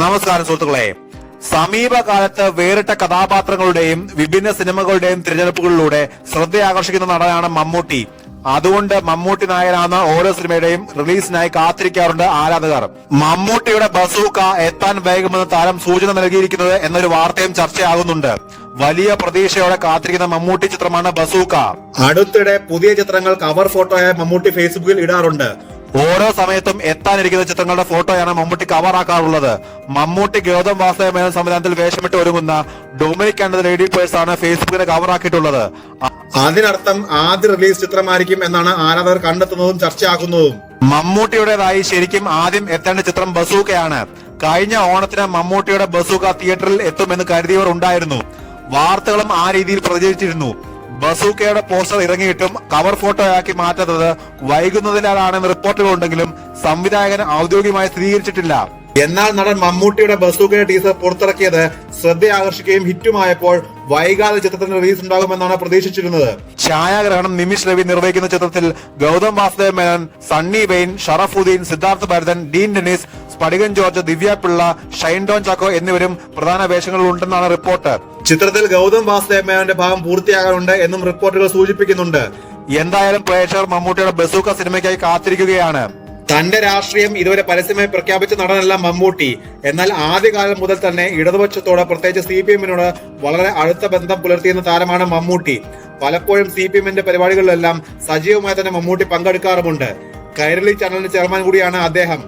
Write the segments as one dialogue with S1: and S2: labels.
S1: നമസ്കാരം സുഹൃത്തുക്കളെ, സമീപകാലത്ത് വേറിട്ട കഥാപാത്രങ്ങളുടെയും വിഭിന്ന സിനിമകളുടെയും തിരഞ്ഞെടുപ്പുകളിലൂടെ ശ്രദ്ധയാകർഷിക്കുന്ന നടനാണ് മമ്മൂട്ടി. അതുകൊണ്ട് മമ്മൂട്ടി നായരാണ് ഓരോ സിനിമയുടെയും റിലീസിനായി കാത്തിരിക്കാറുണ്ട് ആരാധകർ. മമ്മൂട്ടിയുടെ ബസൂക്ക എത്താൻ വൈകുമെന്ന് താരം സൂചന നൽകിയിരിക്കുന്നത് എന്നൊരു വാർത്തയും ചർച്ചയാകുന്നുണ്ട്. വലിയ പ്രതീക്ഷയോടെ കാത്തിരിക്കുന്ന മമ്മൂട്ടി ചിത്രമാണ് ബസൂക്ക. അടുത്തിടെ പുതിയ ചിത്രങ്ങൾ കവർ ഫോട്ടോയായി മമ്മൂട്ടി ഫേസ്ബുക്കിൽ ഇടാറുണ്ട്. ഓരോ സമയത്തും എത്താനിരിക്കുന്ന ചിത്രങ്ങളുടെ ഫോട്ടോയാണ് മമ്മൂട്ടി കവറാക്കാറുള്ളത്. മമ്മൂട്ടി ഗൗതം വാസുദേവൻ സംവിധാനത്തിൽ വേഷമിട്ട് ഒരുങ്ങുന്ന Dominic and the lady purse ആണ് ഫേസ്ബുക്കിനെ കവറാക്കിയിട്ടുള്ളത്. അതിനർത്ഥം ആദ്യ റിലീസ് ചിത്രമായിരിക്കും എന്നാണ് ആരാധകർ കണ്ടെത്തുന്നതും ചർച്ചയാക്കുന്നതും. മമ്മൂട്ടിയുടേതായി ശരിക്കും ആദ്യം എത്തേണ്ട ചിത്രം ബസൂക്കയാണ്. കഴിഞ്ഞ ഓണത്തിന് മമ്മൂട്ടിയുടെ ബസൂക്ക തിയേറ്ററിൽ എത്തുമെന്ന് കരുതിയവർ ഉണ്ടായിരുന്നു. വാർത്തകളും ആ രീതിയിൽ പ്രചരിച്ചിരുന്നു. ബസൂക്കയുടെ പോസ്റ്റർ ഇറങ്ങിയിട്ടും കവർ ഫോട്ടോയാക്കി മാറ്റുന്നത് വൈകുന്നതിനാലാണെന്ന് റിപ്പോർട്ടുകളുണ്ടെങ്കിലും സംവിധായകൻ ഔദ്യോഗികമായി സ്ഥിരീകരിച്ചിട്ടില്ല. എന്നാൽ നടൻ മമ്മൂട്ടിയുടെ ബസൂക്കയുടെ ടീസർ പുറത്തിറക്കിയത് ശ്രദ്ധയാകർഷിക്കുകയും ഹിറ്റുമായപ്പോൾ വൈകാതെ ചിത്രത്തിന് റിലീസ് ഉണ്ടാകുമെന്നാണ് പ്രതീക്ഷിച്ചിരുന്നത്. ഛായാഗ്രഹണം നിമിഷ് രവി നിർവഹിക്കുന്ന ചിത്രത്തിൽ Gautam Vasudev Menon, Sunny vein, Sharafuddin, Siddharth Bharathan, Dean Dennis, സ്പടികൻ George, ദിവ്യ പിള്ള, ഷൈൻ ഡോൺ ചാക്കോ എന്നിവരും പ്രധാന വേഷങ്ങളിൽ ഉണ്ടെന്നാണ് റിപ്പോർട്ട്. ചിത്രത്തിൽ ഗൗതം വാസുദേവ് മേനോന്റെ ഭാഗം പൂർത്തിയാകാനുണ്ട് എന്നും റിപ്പോർട്ടുകൾ സൂചിപ്പിക്കുന്നുണ്ട്. എന്തായാലും പ്രേക്ഷകർ മമ്മൂട്ടിയുടെ ബസൂക്ക സിനിമയ്ക്കായി കാത്തിരിക്കുകയാണ്. തന്റെ രാഷ്ട്രീയം ഇതുവരെ പരസ്യമായി പ്രഖ്യാപിച്ച നടനല്ല മമ്മൂട്ടി. എന്നാൽ ആദ്യകാലം മുതൽ തന്നെ ഇടതുപക്ഷത്തോട്, പ്രത്യേകിച്ച് CPM-നോട് വളരെ അടുത്ത ബന്ധം പുലർത്തിയെന്ന താരമാണ് മമ്മൂട്ടി. പലപ്പോഴും CPM-ന്റെ പരിപാടികളിലെല്ലാം സജീവമായി തന്നെ മമ്മൂട്ടി പങ്കെടുക്കാറുമുണ്ട്. കൈരളി ചാനലിന്റെ ചെയർമാൻ കൂടിയാണ് അദ്ദേഹം.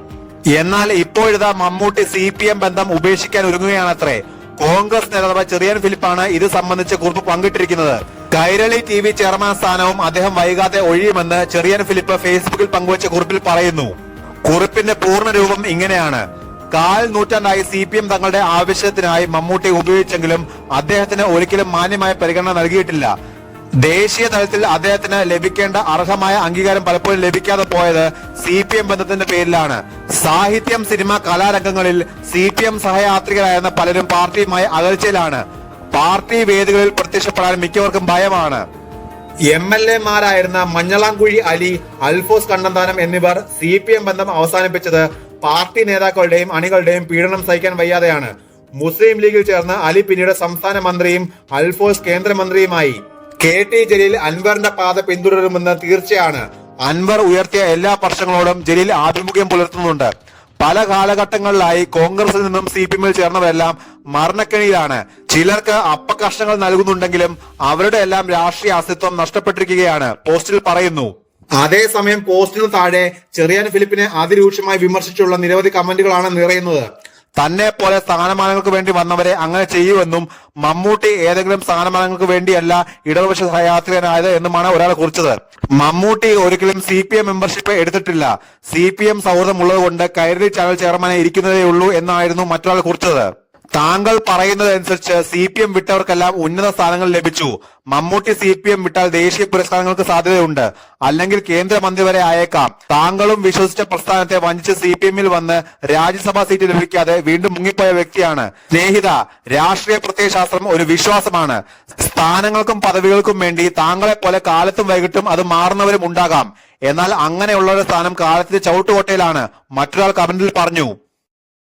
S1: എന്നാൽ ഇപ്പോഴിതാ മമ്മൂട്ടി CPM ബന്ധം ഉപേക്ഷിക്കാൻ ഒരുങ്ങുകയാണത്രേ. കോൺഗ്രസ് നേതാവ് ചെറിയാൻ ഫിലിപ്പാണ് ഇത് സംബന്ധിച്ച് കുറിപ്പ് പങ്കിട്ടിരിക്കുന്നത്. കൈരളി TV ചെയർമാൻ സ്ഥാനവും അദ്ദേഹം വൈകാതെ ഒഴിയുമെന്ന് ചെറിയാൻ ഫിലിപ്പ് ഫേസ്ബുക്കിൽ പങ്കുവച്ച കുറിപ്പിൽ പറയുന്നു. കുറിപ്പിന്റെ പൂർണ്ണ രൂപം ഇങ്ങനെയാണ്: 1/4 നൂറ്റാണ്ടായി CPM തങ്ങളുടെ ആവശ്യത്തിനായി മമ്മൂട്ടി ഉപയോഗിച്ചെങ്കിലും അദ്ദേഹത്തിന് ഒരിക്കലും മാന്യമായ പരിഗണന നൽകിയിട്ടില്ല. ദേശീയ തലത്തിൽ അദ്ദേഹത്തിന് ലഭിക്കേണ്ട അർഹമായ അംഗീകാരം പലപ്പോഴും ലഭിക്കാതെ പോയത് CPM ബന്ധത്തിന്റെ പേരിലാണ്. സാഹിത്യം, സിനിമ, കലാരംഗങ്ങളിൽ CPM സഹയാത്രികരായിരുന്ന പലരും പാർട്ടിയുമായി അകൽച്ചയിലാണ്. പാർട്ടി വേദികളിൽ പ്രത്യക്ഷപ്പെടാൻ മിക്കവർക്കും ഭയമാണ്. MLA-മാരായിരുന്ന മഞ്ഞളാംകുഴി അലി, അൽഫോസ് കണ്ണന്താനം എന്നിവർ CPM ബന്ധം അവസാനിപ്പിച്ചത് പാർട്ടി നേതാക്കളുടെയും അണികളുടെയും പീഡനം സഹിക്കാൻ വയ്യാതെയാണ്. മുസ്ലിം ലീഗിൽ ചേർന്ന് അലി പിന്നീട് സംസ്ഥാന മന്ത്രിയും അൽഫോസ് കേന്ദ്രമന്ത്രിയുമായി. KT ജലീൽ അൻവറിന്റെ പാത പിന്തുടരുമെന്ന് തീർച്ചയാണ്. അൻവർ ഉയർത്തിയ എല്ലാ പ്രശ്നങ്ങളോടും ജലീൽ ആഭിമുഖ്യം പുലർത്തുന്നുണ്ട്. പല കാലഘട്ടങ്ങളിലായി കോൺഗ്രസിൽ നിന്നും CPM-ൽ ചേർന്നവരെല്ലാം മരണക്കെണിയിലാണ്. ചിലർക്ക് അപ്പകഷ്ണങ്ങൾ നൽകുന്നുണ്ടെങ്കിലും അവരുടെ എല്ലാം രാഷ്ട്രീയ അസ്തിത്വം നഷ്ടപ്പെട്ടിരിക്കുകയാണ്, പോസ്റ്റിൽ പറയുന്നു. അതേസമയം പോസ്റ്റിനു താഴെ ചെറിയാൻ ഫിലിപ്പിനെ അതിരൂക്ഷമായി വിമർശിച്ചുള്ള നിരവധി കമന്റുകളാണ് നിറയുന്നത്. തന്നെ പോലെ സ്ഥാനമാനങ്ങൾക്ക് വേണ്ടി വന്നവരെ അങ്ങനെ ചെയ്യുമെന്നും മമ്മൂട്ടി ഏതെങ്കിലും സ്ഥാനമാനങ്ങൾക്ക് വേണ്ടിയല്ല ഇടതുപക്ഷ സഹയാത്രികനായത് എന്നുമാണ് ഒരാൾ കുറിച്ചത്. മമ്മൂട്ടി ഒരിക്കലും CPM മെമ്പർഷിപ്പ് എടുത്തിട്ടില്ല. CPM സൗഹൃദം ഉള്ളതുകൊണ്ട് കൈരളി ചാനൽ ചെയർമാനെ ഇരിക്കുന്നതേ ഉള്ളൂ എന്നായിരുന്നു മറ്റൊരാൾ കുറിച്ചത്. താങ്കൾ പറയുന്നതനുസരിച്ച് CPM വിട്ടവർക്കെല്ലാം ഉന്നത സ്ഥാനങ്ങൾ ലഭിച്ചു. മമ്മൂട്ടി CPM വിട്ടാൽ ദേശീയ പുരസ്കാരങ്ങൾക്ക് സാധ്യതയുണ്ട്, അല്ലെങ്കിൽ കേന്ദ്രമന്ത്രി വരെ ആയേക്കാം. താങ്കളും വിശ്വസിച്ച പ്രസ്ഥാനത്തെ വഞ്ചിച്ച് CPM-ൽ വന്ന് രാജ്യസഭാ സീറ്റ് ലഭിക്കാതെ വീണ്ടും മുങ്ങിപ്പോയ വ്യക്തിയാണ്. സ്നേഹിത, രാഷ്ട്രീയ പ്രത്യയശാസ്ത്രം ഒരു വിശ്വാസമാണ്. സ്ഥാനങ്ങൾക്കും പദവികൾക്കും വേണ്ടി താങ്കളെ പോലെ കാലത്തും വൈകിട്ടും അത് മാറുന്നവരും ഉണ്ടാകാം. എന്നാൽ അങ്ങനെയുള്ള ഒരു സ്ഥാനം കാലത്തിന്റെ ചവിട്ടുകൊട്ടയിലാണ്, മറ്റൊരാൾ കമന്റിൽ പറഞ്ഞു.